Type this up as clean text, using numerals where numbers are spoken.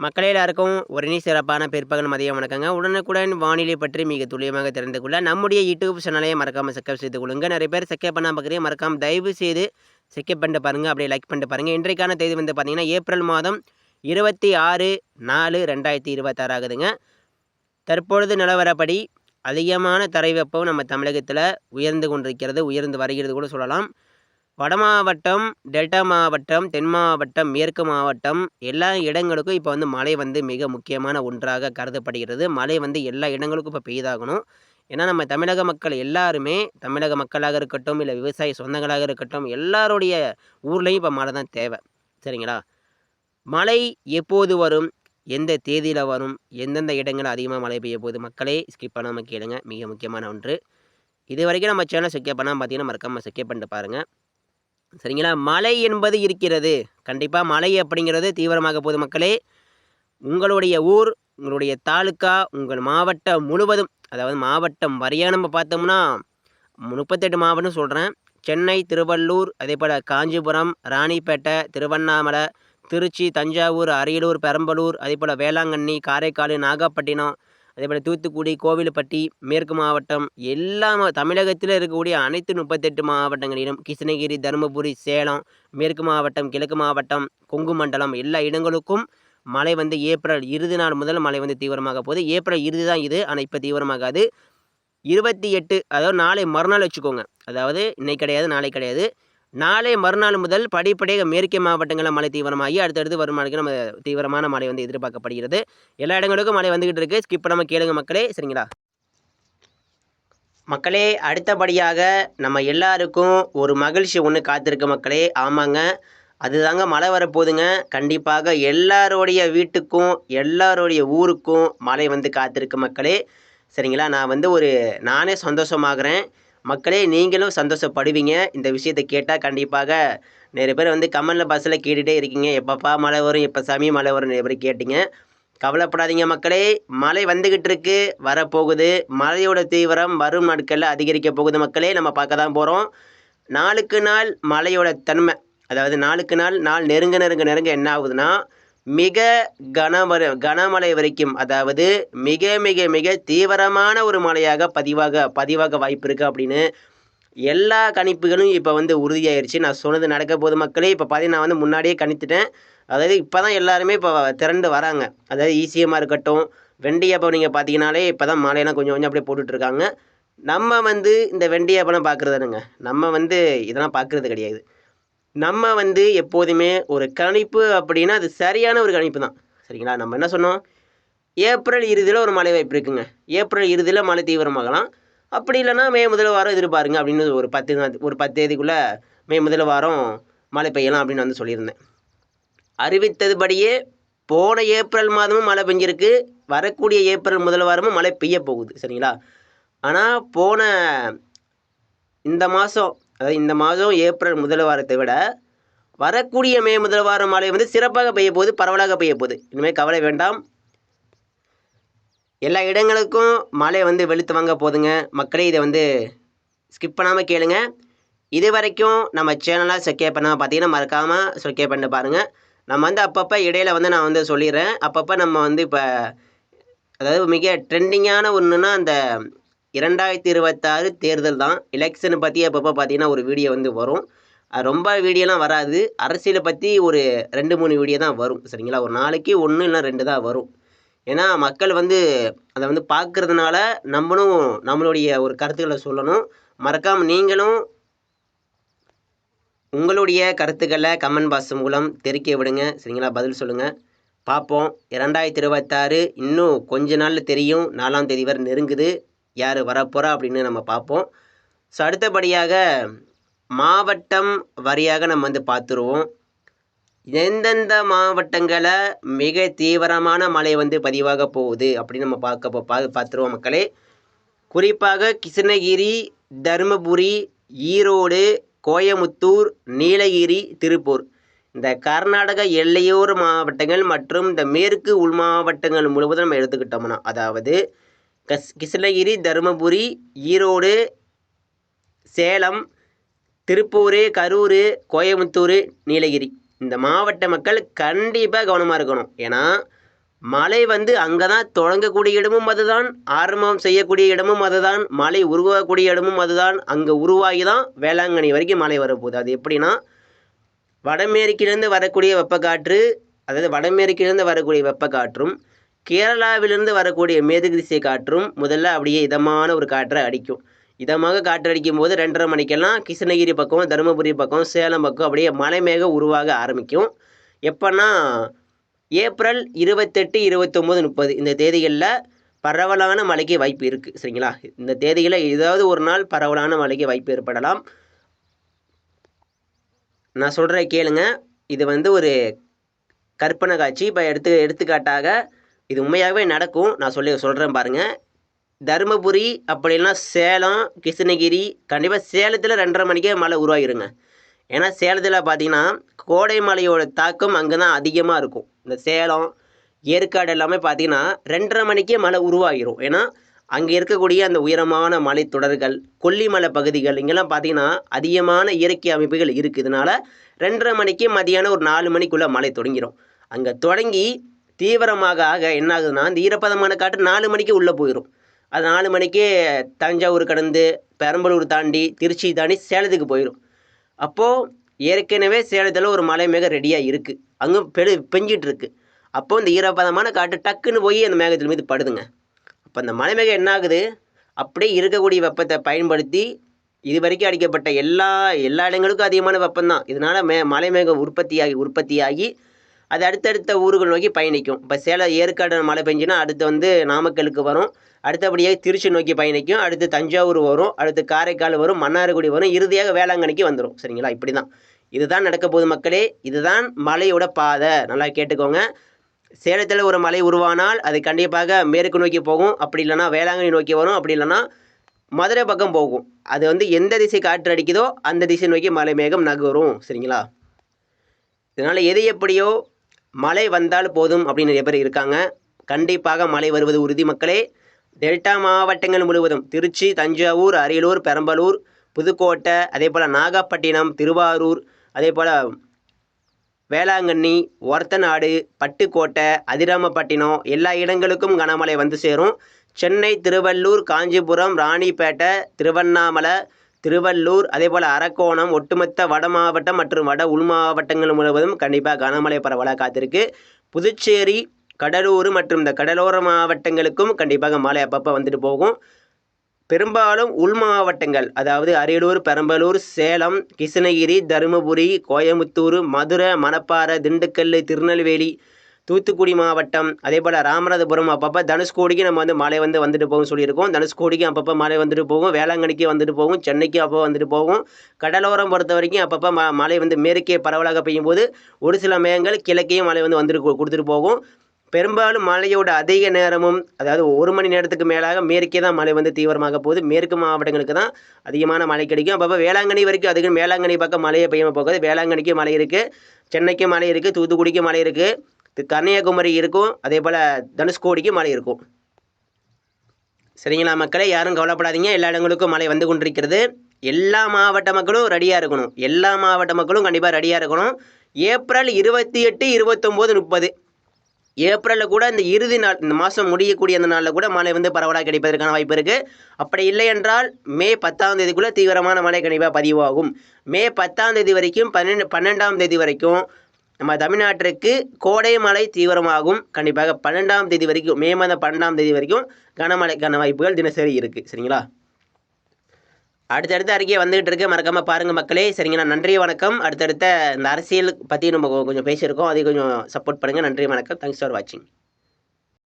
மக்களே எல்லாருக்கும் ஒரு சிறப்பான பிற்பகல் மதியம் வணக்கங்க. உடனுக்குடன் வானிலை பற்றி மிக துல்லியமாக தெரிந்து கொள்ள நம்முடைய யூடியூப் சேனலையே மறக்காமல் சப்ஸ்கிரைப் செய்து கொள்ளுங்க. நிறைய பேர் சப்ஸ்கிரைப் பண்ணாம பார்க்குறீங்க, மறக்காம தயவு செய்து சப்ஸ்கிரைப் பண்ணிட்டு பாருங்க, அப்படியே லைக் பண்ணிட்டு பாருங்க. இன்றைக்கான தேதி வந்து பார்த்தீங்கன்னா ஏப்ரல் மாதம் 26/4/2026 ஆகுதுங்க. தற்பொழுது நிலவரப்படி அதிகமான தரை வெப்பம் நம்ம தமிழகத்தில் உயர்ந்து கொண்டிருக்கிறது, உயர்ந்து வருகிறது கூட சொல்லலாம். வட மாவட்டம், டெல்டா மாவட்டம், தென் மாவட்டம், மேற்கு மாவட்டம் எல்லா இடங்களுக்கும் இப்போ வந்து மழை வந்து மிக முக்கியமான ஒன்றாக கருதப்படுகிறது. மழை வந்து எல்லா இடங்களுக்கும் இப்போ பெய்தாகணும். ஏன்னா நம்ம தமிழக மக்கள் எல்லாருமே, தமிழக மக்களாக இருக்கட்டும், இல்லை விவசாய சொந்தங்களாக இருக்கட்டும், எல்லாருடைய ஊர்லேயும் இப்போ மழை தான் தேவை. சரிங்களா? மழை எப்போது வரும், எந்த தேதியில் வரும், எந்தெந்த இடங்களில் அதிகமாக மழை பெய்ய போகுது, மக்களே ஸ்கிப் பண்ணாமல் கேளுங்க. மிக முக்கியமான ஒன்று. இது வரைக்கும் நம்ம சேனல் சப்ஸ்கிரைப் பண்ணாமல் பார்த்தீங்கன்னா மறக்காமல் சப்ஸ்கிரைப் பண்ணிட்டு பாருங்கள். சரிங்களா? மழை என்பது இருக்கிறது. கண்டிப்பாக மழை அப்படிங்கிறது தீவிரமாக போகுது மக்களே. உங்களுடைய ஊர், உங்களுடைய தாலுக்கா, உங்கள் மாவட்டம் முழுவதும், அதாவது மாவட்டம் வரையாக நம்ம பார்த்தோம்னா 38 மாவட்டம் சொல்கிறேன். சென்னை, திருவள்ளூர், அதே போல் காஞ்சிபுரம், ராணிப்பேட்டை, திருவண்ணாமலை, திருச்சி, தஞ்சாவூர், அரியலூர், பெரம்பலூர், அதே போல் வேளாங்கண்ணி, காரைக்கால், நாகப்பட்டினம், அதேபோல் தூத்துக்குடி, கோவில்பட்டி, மேற்கு மாவட்டம் எல்லா தமிழகத்தில் இருக்கக்கூடிய அனைத்து 38 மாவட்டங்களிலும், கிருஷ்ணகிரி, தருமபுரி, சேலம், மேற்கு மாவட்டம், கிழக்கு மாவட்டம், கொங்கு மண்டலம் எல்லா இடங்களுக்கும் மழை வந்து ஏப்ரல் இறுதி நாள் முதல் மழை வந்து தீவிரமாக போகுது. ஏப்ரல் இறுதி தான் இது, ஆனால் இப்போ தீவிரமாகாது. 28, அதாவது நாளை மறுநாள் வச்சுக்கோங்க. அதாவது இன்னைக்கு கிடையாது, நாளை கிடையாது, நாளை மறுநாள் முதல் படிப்படியாக மேற்கு மாவட்டங்களில் மழை தீவிரமாகி அடுத்தடுத்து வரும் நாளைக்கு நம்ம தீவிரமான மழை வந்து எதிர்பார்க்கப்படுகிறது. எல்லா இடங்களுக்கும் மழை வந்துக்கிட்டு இருக்குது. ஸ்கிப் பண்ணாமல் கேளுங்க மக்களே. சரிங்களா? மக்களே, அடுத்தபடியாக நம்ம எல்லாருக்கும் ஒரு மகிழ்ச்சி ஒன்று காத்திருக்கு மக்களே. ஆமாங்க, அதுதாங்க மழை வரப்போகுதுங்க. கண்டிப்பாக எல்லாருடைய வீட்டுக்கும், எல்லாருடைய ஊருக்கும் மழை வந்து காத்திருக்கு மக்களே. சரிங்களா? நான் வந்து நானே சந்தோஷமாகிறேன். மக்களே, நீங்களும் சந்தோஷப்படுவீங்க இந்த விஷயத்தை கேட்டால். கண்டிப்பாக நிறைய பேர் வந்து கமெண்டில் பஸ்ஸில் கேட்டுகிட்டே இருக்கீங்க, எப்பப்பா மழை வரும், எப்போ சாமி மழை வரும், நிறைய பேர் கேட்டீங்க. கவலைப்படாதீங்க மக்களே, மழை வந்துக்கிட்டு இருக்கு, வரப்போகுது. மழையோட தீவிரம் வரும் நாட்களில் அதிகரிக்க போகுது மக்களே. நம்ம பார்க்க தான் போகிறோம். நாளுக்கு நாள் மழையோட தன்மை, அதாவது நாளுக்கு நாள் நெருங்க நெருங்க நெருங்க என்ன ஆகுதுன்னா, மிக கனமழை வரைக்கும், அதாவது மிக மிக மிக தீவிரமான ஒரு மழையாக பதிவாக வாய்ப்பு இருக்குது அப்படின்னு எல்லா கணிப்புகளும் இப்போ வந்து உறுதியாயிருச்சு. நான் சொன்னது நடக்க போகுது மக்களே. இப்போ பார்த்தீங்கன்னா நான் வந்து முன்னாடியே கணித்துட்டேன். அதாவது இப்போ தான் எல்லாருமே இப்போ திரண்டு வராங்க. அதாவது ஈசிஎம்மாக இருக்கட்டும், வெண்டியாப்பம் நீங்கள் பார்த்தீங்கன்னாலே இப்போ தான் மழையெல்லாம் கொஞ்சம் கொஞ்சம் அப்படியே போட்டுட்ருக்காங்க. நம்ம வந்து இந்த வெண்டியாப்பம்லாம் பார்க்குறதானுங்க, நம்ம வந்து இதெல்லாம் பார்க்குறது கிடையாது. நம்ம வந்து எப்போதுமே ஒரு கணிப்பு அப்படின்னா அது சரியான ஒரு கணிப்பு தான். சரிங்களா? நம்ம என்ன சொன்னோம், ஏப்ரல் இறுதியில் ஒரு மழை வாய்ப்பு இருக்குங்க. ஏப்ரல் இறுதியில் மழை தீவிரமாகலாம். அப்படி இல்லைன்னா மே முதல் வாரம் எதிர்பாருங்க அப்படின்னு ஒரு 10 தேதிக்குள்ளே மே முதல் வாரம் மழை பெய்யலாம் அப்படின்னு வந்து சொல்லியிருந்தேன். அறிவித்ததுபடியே போன ஏப்ரல் மாதமும் மழை பெஞ்சிருக்கு, வரக்கூடிய ஏப்ரல் முதல் வாரமும் மழை பெய்ய போகுது. சரிங்களா? ஆனால் இந்த மாதம், அதாவது இந்த மாதம் ஏப்ரல் முதல் வாரத்தை விட வரக்கூடிய மே முதல் வாரம் மழை வந்து சிறப்பாக பெய்ய போகுது, பரவலாக பெய்ய போகுது. இனிமேல் கவலை வேண்டாம். எல்லா இடங்களுக்கும் மழை வந்து வெளுத்து வாங்க போகுதுங்க மக்களே. இதை வந்து ஸ்கிப் பண்ணாமல் கேளுங்க. இது வரைக்கும் நம்ம சேனலை சப்ஸ்கிரைப் பண்ணாமல் பார்த்தீங்கன்னா மறக்காமல் சப்ஸ்கிரைப் பண்ணிட்டு பாருங்கள். நம்ம வந்து அப்பப்போ இடையில வந்து நான் வந்து சொல்லிடுறேன். அப்பப்போ நம்ம வந்து இப்போ, அதாவது மிக ட்ரெண்டிங்கான ஒன்றுனா அந்த 2026 தேர்தல் தான். எலெக்ஷனை பற்றி அப்பப்போ பார்த்தீங்கன்னா ஒரு வீடியோ வந்து வரும். ரொம்ப வீடியோலாம் வராது. அரசியலை பற்றி ஒரு 2-3 வீடியோ தான் வரும். சரிங்களா? ஒரு நாளைக்கு 1 இல்லை 2 தான் வரும். ஏன்னா மக்கள் வந்து அதை வந்து பார்க்குறதுனால நம்மளுடைய ஒரு கருத்துக்களை சொல்லணும். மறக்காமல் நீங்களும் உங்களுடைய கருத்துக்களை கமெண்ட் பாக்ஸ் மூலம் தெரிவிக்க விடுங்க. சரிங்களா? பதில் சொல்லுங்கள், பார்ப்போம். 2026 இன்னும் கொஞ்ச நாளில் தெரியும். 4ஆம் தேதி வரை நெருங்குது, யார் வரப்போகிறா அப்படின்னு நம்ம பார்ப்போம். ஸோ அடுத்தபடியாக மாவட்டம் வாரியாக நம்ம வந்து பார்த்துருவோம். எந்தெந்த மாவட்டங்களை மிக தீவிரமான மழை வந்து பதிவாக போகுது அப்படின்னு நம்ம பார்த்துருவோம் மக்களே. குறிப்பாக கிருஷ்ணகிரி, தருமபுரி, ஈரோடு, கோயமுத்தூர், நீலகிரி, திருப்பூர், இந்த கர்நாடக எல்லையோர மாவட்டங்கள் மற்றும் இந்த மேற்கு உள் மாவட்டங்கள் முழுவதும் நம்ம எடுத்துக்கிட்டோம்னா, அதாவது கிருஷ்ணகிரி, தருமபுரி, ஈரோடு, சேலம், திருப்பூர், கரூர், கோயமுத்தூர், நீலகிரி, இந்த மாவட்ட மக்கள் கண்டிப்பாக கவனமாக இருக்கணும். ஏன்னா மழை வந்து அங்கே தான் தொடங்கக்கூடிய இடமும் அதுதான், ஆரம்பம் செய்யக்கூடிய இடமும் அதுதான், மழை உருவாகக்கூடிய இடமும் அதுதான். அங்கே உருவாகி தான் வேளாங்கண்ணி வரைக்கும் மழை வரப்போகுது. அது எப்படின்னா, வடமேற்கிலிருந்து வரக்கூடிய வெப்பக்காற்று, அதாவது வடமேற்கிலிருந்து வரக்கூடிய வெப்பக்காற்றும் கேரளாவிலிருந்து வரக்கூடிய மேற்கு திசை காற்றும் முதல்ல அப்படியே இதமான ஒரு காற்றை அடிக்கும். இதமாக காற்று அடிக்கும் போது 2:30 மணிக்கெல்லாம் கிருஷ்ணகிரி பக்கம், தருமபுரி பக்கம், சேலம் பக்கம் அப்படியே மலை மேகம் உருவாக ஆரம்பிக்கும். எப்போன்னா ஏப்ரல் 28, 29, 30 இந்த தேதிகளில் பரவலான மழைக்கு வாய்ப்பு இருக்குது. சரிங்களா? இந்த தேதிகளில் ஏதாவது ஒரு நாள் பரவலான மழைக்கு வாய்ப்பு ஏற்படலாம். நான் சொல்கிற கேளுங்க. இது வந்து ஒரு கற்பனை காட்சி. இப்போ எடுத்துக்காட்டாக இது உண்மையாகவே நடக்கும். நான் சொல்கிறேன் பாருங்கள். தருமபுரி அப்படின்னா சேலம், கிருஷ்ணகிரி, கண்டிப்பாக சேலத்தில் 2:30 மணிக்கே மழை உருவாகிருங்க. ஏன்னா சேலத்தில் பார்த்தீங்கன்னா கோடை மழையோட தாக்கம் அங்கே தான் அதிகமாக இருக்கும். இந்த சேலம், ஏற்காடு எல்லாமே பார்த்தீங்கன்னா 2:30 மணிக்கே மழை உருவாகிரும். ஏன்னா அங்கே இருக்கக்கூடிய அந்த உயரமான மலைத்தொடர்கள், கொல்லிமலை பகுதிகள் இங்கெல்லாம் பார்த்தீங்கன்னா அதிகமான இயற்கை அமைப்புகள் இருக்குது. இதனால் 2:30 மணிக்கு மதியானம் ஒரு 4 மணிக்குள்ளே மழை தொடங்கிடும். அங்கே தொடங்கி தீவிரமாக ஆக என்ன ஆகுதுன்னா, இந்த ஈரப்பதமான காற்று 4 மணிக்கு உள்ளே போயிடும். அது 4 மணிக்கே தஞ்சாவூர் கடந்து, பெரம்பலூர் தாண்டி, திருச்சி தாண்டி சேலத்துக்கு போயிடும். அப்போது ஏற்கனவே சேலத்தில் ஒரு மலை மேகம் ரெடியாக இருக்குது, அங்கே பெஞ்சிட்டு இருக்குது. அப்போது இந்த ஈரப்பதமான காற்று டக்குன்னு போய் அந்த மேகத்தில் மீது படுதுங்க. அப்போ அந்த மலை மேகம் என்ன ஆகுது, அப்படியே இருக்கக்கூடிய வெப்பத்தை பயன்படுத்தி இது வரைக்கும் அடிக்கப்பட்ட எல்லா இடங்களுக்கும் அதிகமான வெப்பம்தான். இதனால் மலை மேகம் உற்பத்தியாகி அது அடுத்தடுத்த ஊர்கள் நோக்கி பயணிக்கும். இப்போ சேலம், ஏற்காடு மழை பெஞ்சுன்னா அடுத்து வந்து நாமக்கலுக்கு வரும், அடுத்தபடியாக திருச்சி நோக்கி பயணிக்கும், அடுத்து தஞ்சாவூர் வரும், அடுத்து காரைக்கால் வரும், மன்னார்குடி வரும், இறுதியாக வேளாங்கண்ணிக்கு வந்துடும். சரிங்களா? இப்படி தான் இதுதான் நடக்க போகுது மக்களே. இதுதான் மலையோட பாதை. நல்லா கேட்டுக்கோங்க. சேலத்தில் ஒரு மலை உருவானால் அது கண்டிப்பாக மேற்கு நோக்கி போகும், அப்படி இல்லைனா வேளாங்கண்ணி நோக்கி வரும், அப்படி இல்லைனா மதுரை பக்கம் போகும். அது வந்து எந்த திசை காற்று அடிக்குதோ அந்த திசை நோக்கி மலை மேகம் நகரும். சரிங்களா? இதனால் எது எப்படியோ மழை வந்தால் போதும் அப்படின்னு நிறைய பேர் இருக்காங்க. கண்டிப்பாக மழை வருவது உறுதி மக்களே. டெல்டா மாவட்டங்கள் முழுவதும் திருச்சி, தஞ்சாவூர், அரியலூர், பெரம்பலூர், புதுக்கோட்டை, அதே போல் நாகப்பட்டினம், திருவாரூர், அதே போல் வேளாங்கண்ணி, ஒரத்தநாடு, பட்டுக்கோட்டை, அதிராமப்பட்டினம் எல்லா இடங்களுக்கும் கனமழை வந்து சேரும். சென்னை, திருவள்ளூர், காஞ்சிபுரம், ராணிப்பேட்டை, திருவண்ணாமலை, திருவள்ளூர், அதே போல் அரக்கோணம், ஒட்டுமொத்த வட மாவட்டம் மற்றும் வட உள் மாவட்டங்கள் முழுவதும் கண்டிப்பாக கனமழை பரவலாக காத்திருக்கு. புதுச்சேரி, கடலூர் மற்றும் இந்த கடலோர மாவட்டங்களுக்கும் கண்டிப்பாக மழை அப்பப்போ வந்துட்டு போகும். பெரும்பாலும் உள் மாவட்டங்கள், அதாவது அரியலூர், பெரம்பலூர், சேலம், கிருஷ்ணகிரி, தருமபுரி, கோயமுத்தூர், மதுரை, மணப்பாறை, திண்டுக்கல், திருநெல்வேலி, தூத்துக்குடி மாவட்டம், அதே போல் ராமநாதபுரம், அப்பப்போ தனுஷ்கோடிக்கு நம்ம வந்து மழை வந்துட்டு போகும் சொல்லியிருக்கோம். தனுஷ்கோடிக்கு அப்பப்போ மழை வந்துட்டு போகும், வேளாங்கண்ணிக்கு வந்துட்டு போகும், சென்னைக்கு அப்போ வந்துட்டு போகும். கடலோரம் பொறுத்த வரைக்கும் அப்பப்போ மழை வந்து மேற்கே பரவலாக பெய்யும் போது ஒரு சில மேகங்கள் கிழக்கையும் மழை வந்து கொடுத்துட்டு போகும். பெரும்பாலும் மழையோட அதிக நேரமும், அதாவது 1 மணி நேரத்துக்கு மேலாக மேற்கே தான் மழை வந்து தீவிரமாக போகுது. மேற்கு மாவட்டங்களுக்கு தான் அதிகமான மழை கிடைக்கும். அப்பப்போ வேளாங்கண்ணி வரைக்கும் அதிகம் வேளாங்கண்ணி பக்கம் மழையை பெய்யாமல் போகாது. வேளாங்கண்ணிக்கு மழை இருக்குது, சென்னைக்கு மழை இருக்குது, தூத்துக்குடிக்கு மழை இருக்குது, கன்னியாகுமரி இருக்கும், அதே போல் தனுஷ்கோடிக்கு மழை இருக்கும். சரிங்களா மக்களே? யாரும் கவலைப்படாதீங்க. எல்லா இடங்களுக்கும் மழை வந்து கொண்டிருக்கிறது. எல்லா மாவட்ட மக்களும் ரெடியாக இருக்கணும். எல்லா மாவட்ட மக்களும் கண்டிப்பாக ரெடியாக இருக்கணும். ஏப்ரல் 28, 29, 30 ஏப்ரலில் கூட இந்த இறுதி நாள், இந்த மாதம் முடியக்கூடிய அந்த நாளில் கூட மழை வந்து பரவலாக கிடைப்பதற்கான வாய்ப்பு இருக்குது. அப்படி இல்லை என்றால் மே 10ஆம் தேதிக்குள்ளே தீவிரமான மழை கண்டிப்பாக பதிவாகும். மே 10ஆம் தேதி வரைக்கும் 12ஆம் தேதி வரைக்கும் நம்ம தமிழ்நாட்டிற்கு கோடை மழை தீவிரமாகும். கண்டிப்பாக 12ஆம் தேதி வரைக்கும், மே மாதம் 12ஆம் தேதி வரைக்கும் கனமழைக்கான வாய்ப்புகள் தினசரி இருக்குது. சரிங்களா? அடுத்தடுத்த அறிக்கையை வந்துகிட்டு இருக்கு, மறக்காமல் பாருங்கள் மக்களே. சரிங்களா? நன்றி, வணக்கம். அடுத்தடுத்த இந்த அரசியல் பற்றி நம்ம கொஞ்சம் பேசியிருக்கோம், அதை கொஞ்சம் சப்போர்ட் பண்ணுங்கள். நன்றி, வணக்கம். தேங்க்ஸ் ஃபார் வாட்சிங்.